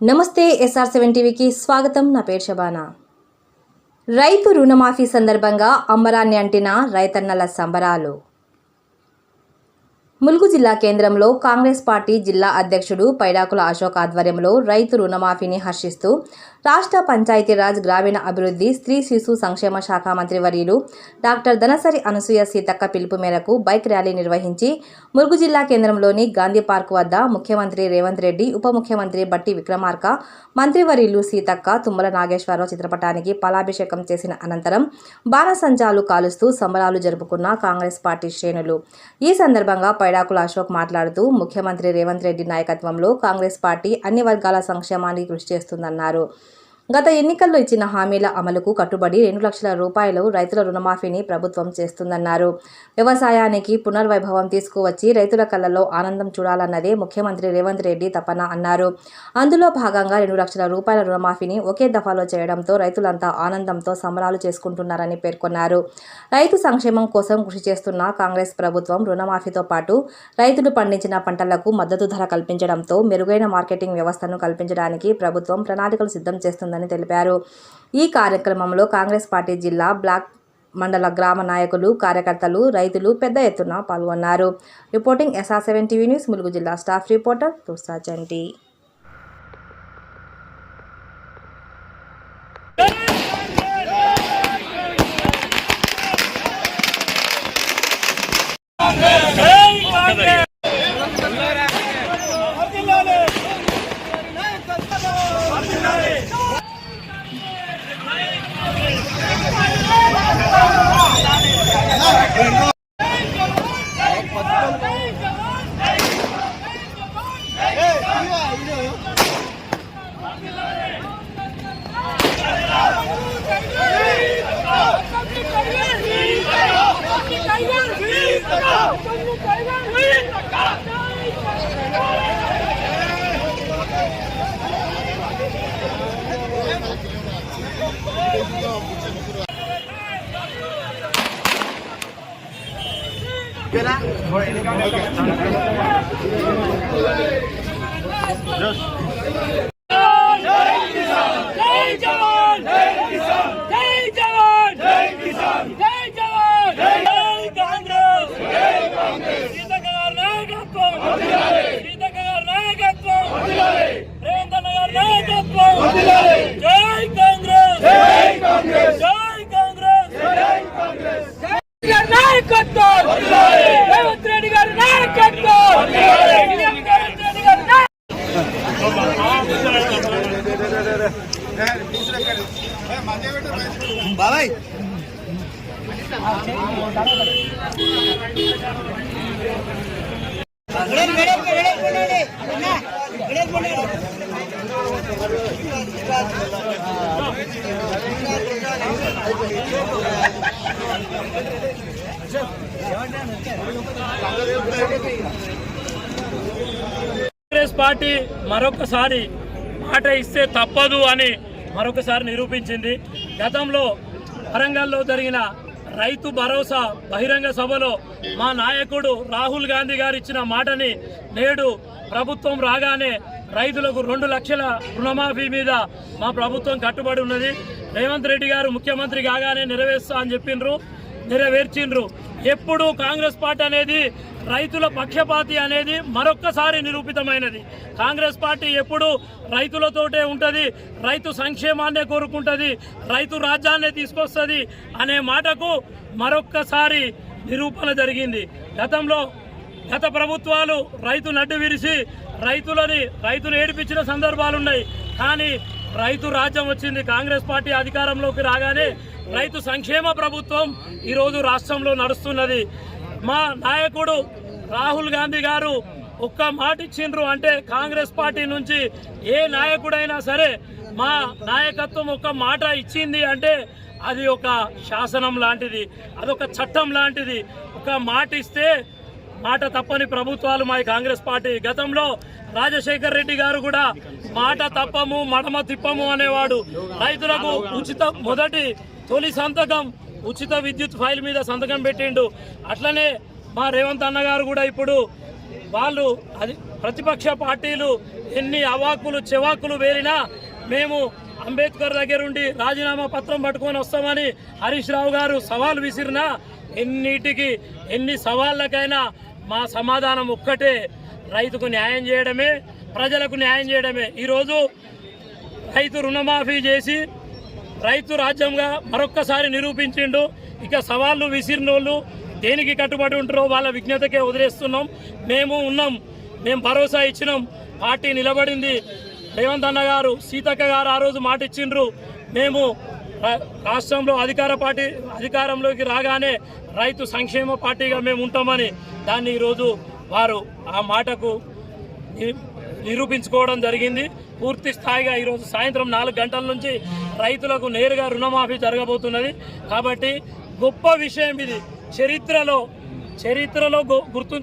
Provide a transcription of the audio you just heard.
నమస్తే SR7 టీవీకి స్వాగతం. నా పేరు శబానా. రైతు రుణమాఫీ సందర్భంగా అంబరాన్ని అంటిన రైతన్నల సంబరాలు. ములుగు జిల్లా కేంద్రంలో కాంగ్రెస్ పార్టీ జిల్లా అధ్యక్షుడు పైడాకుల అశోక్ ఆధ్వర్యంలో రైతు రుణమాఫీని హర్షిస్తూ రాష్ట్ర పంచాయతీరాజ్ గ్రామీణ అభివృద్ధి స్త్రీ శిశు సంక్షేమ శాఖ మంత్రి వర్యులు డాక్టర్ ధనసరి అనసూయ సీతక్క పిలుపు మేరకు బైక్ ర్యాలీ నిర్వహించి ములుగు జిల్లా కేంద్రంలోని గాంధీ పార్క్ వద్ద ముఖ్యమంత్రి రేవంత్ రెడ్డి, ఉప ముఖ్యమంత్రి బట్టి విక్రమార్క, మంత్రివర్యులు సీతక్క, తుమ్మల నాగేశ్వరరావు చిత్రపటానికి పాలాభిషేకం చేసిన అనంతరం బాణసంచాలు కాలుస్తూ సంబరాలు జరుపుకున్న కాంగ్రెస్ పార్టీ శ్రేణులు. ఈ సందర్భంగా పైడాకుల అశోక్ మాట్లాడుతూ ముఖ్యమంత్రి రేవంత్ రెడ్డి నాయకత్వంలో కాంగ్రెస్ పార్టీ అన్ని వర్గాల సంక్షేమానికి కృషి చేస్తుందన్నారు. గత ఎన్నికల్లో ఇచ్చిన హామీల అమలుకు కట్టుబడి 2 లక్షల రూపాయలు రైతుల రుణమాఫీని ప్రభుత్వం చేస్తుందన్నారు. వ్యవసాయానికి పునర్వైభవం తీసుకువచ్చి రైతుల కళ్ళల్లో ఆనందం చూడాలన్నదే ముఖ్యమంత్రి రేవంత్ రెడ్డి తపన అన్నారు. అందులో భాగంగా 2 లక్షల రూపాయల రుణమాఫీని ఒకే దఫాలో చేయడంతో రైతులంతా ఆనందంతో సంబరాలు చేసుకుంటున్నారని పేర్కొన్నారు. రైతు సంక్షేమం కోసం కృషి చేస్తున్న కాంగ్రెస్ ప్రభుత్వం రుణమాఫీతో పాటు రైతులు పండించిన పంటలకు మద్దతు ధర కల్పించడంతో మెరుగైన మార్కెటింగ్ వ్యవస్థను కల్పించడానికి ప్రభుత్వం ప్రణాళికలు సిద్ధం చేస్తుందని తెలిపారు. ఈ కార్యక్రమంలో కాంగ్రెస్ పార్టీ జిల్లా, బ్లాక్, మండల, గ్రామ నాయకులు, కార్యకర్తలు, రైతులు పెద్ద ఎత్తున పాల్గొన్నారు. Reporting SR7 TV news, Mulugu జిల్లా స్టాఫ్ రిపోర్టర్ తుర్సా చంటి. కాంగ్రెస్ పార్టీ మరొకసారి మాట ఇస్తే తప్పదు అని మరొకసారి నిరూపించింది. గతంలో వరంగల్లో జరిగిన రైతు భరోసా బహిరంగ సభలో మా నాయకుడు రాహుల్ గాంధీ గారు ఇచ్చిన మాటని నేడు ప్రభుత్వం రాగానే రైతులకు 2 లక్షల రుణమాఫీ మీద మా ప్రభుత్వం కట్టుబడి ఉన్నది. రేవంత్ రెడ్డి గారు ముఖ్యమంత్రి కాగానే నెరవేర్స్తా అని చెప్పిండ్రు, నెరవేర్చిండ్రు. ఎప్పుడు కాంగ్రెస్ పార్టీ అనేది రైతుల పక్షపాతి అనేది మరొక్కసారి నిరూపితమైనది. కాంగ్రెస్ పార్టీ ఎప్పుడు రైతులతోటే ఉంటుంది, రైతు సంక్షేమాన్నే కోరుకుంటుంది, రైతు రాజ్యాన్నే తీసుకొస్తుంది అనే మాటకు మరొక్కసారి నిరూపణ జరిగింది. గత ప్రభుత్వాలు రైతు నడ్డు విరిసి రైతును ఏడిపించిన సందర్భాలున్నాయి. కానీ రైతు రాజ్యం వచ్చింది. కాంగ్రెస్ పార్టీ అధికారంలోకి రాగానే రైతు సంక్షేమ ప్రభుత్వం ఈరోజు రాష్ట్రంలో నడుస్తున్నది. మా నాయకుడు రాహుల్ గాంధీ గారు ఒక్క మాట ఇచ్చిండ్రు అంటే కాంగ్రెస్ పార్టీ నుంచి ఏ నాయకుడైనా సరే మా నాయకత్వం ఒక్క మాట ఇచ్చింది అంటే అది ఒక శాసనం లాంటిది, అదొక చట్టం లాంటిది. ఒక మాట ఇస్తే మాట తప్పని ప్రభుత్వాలు మా కాంగ్రెస్ పార్టీ. గతంలో రాజశేఖర్ రెడ్డి గారు కూడా మాట తప్పము మడమ తిప్పము అనేవాడు. రైతులకు తొలి సంతకం ఉచిత విద్యుత్ ఫైల్ మీద సంతకం పెట్టిండు. అట్లనే మా రేవంత్ అన్న గారు కూడా ఇప్పుడు వాళ్ళు అది ప్రతిపక్ష పార్టీలు ఎన్ని అవాకులు చెవాకులు వేరినా మేము అంబేద్కర్ దగ్గరుండి రాజీనామా పత్రం పట్టుకొని వస్తామని హరీష్ రావు గారు సవాల్ విసిరినా ఎన్ని సవాళ్ళకైనా మా సమాధానం ఒక్కటే, రైతుకు న్యాయం చేయడమే, ప్రజలకు న్యాయం చేయడమే. ఈరోజు రైతు రుణమాఫీ చేసి రైతు రాజ్యంగా మరొక్కసారి నిరూపించిండు. ఇక సవాళ్ళు విసిరినోళ్ళు దేనికి కట్టుబడి ఉంటారో వాళ్ళ విజ్ఞతకే వదిలేస్తున్నాం. మేము ఉన్నాం, మేము భరోసా ఇచ్చినాం, పార్టీ నిలబడింది. రేవంత్ అన్న గారు, సీతక్క గారు ఆ రోజు మాట ఇచ్చిండ్రు, మేము రాష్ట్రంలో అధికారంలోకి రాగానే రైతు సంక్షేమ పార్టీగా మేము ఉంటామని. దాన్ని ఈరోజు వారు ఆ మాటకు నిరూపించుకోవడం జరిగింది. పూర్తి స్థాయిగా ఈరోజు సాయంత్రం 4 గంటల నుంచి రైతులకు నేరుగా రుణమాఫీ జరగబోతున్నది. కాబట్టి గొప్ప విషయం ఇది, చరిత్రలో గుర్తుంచు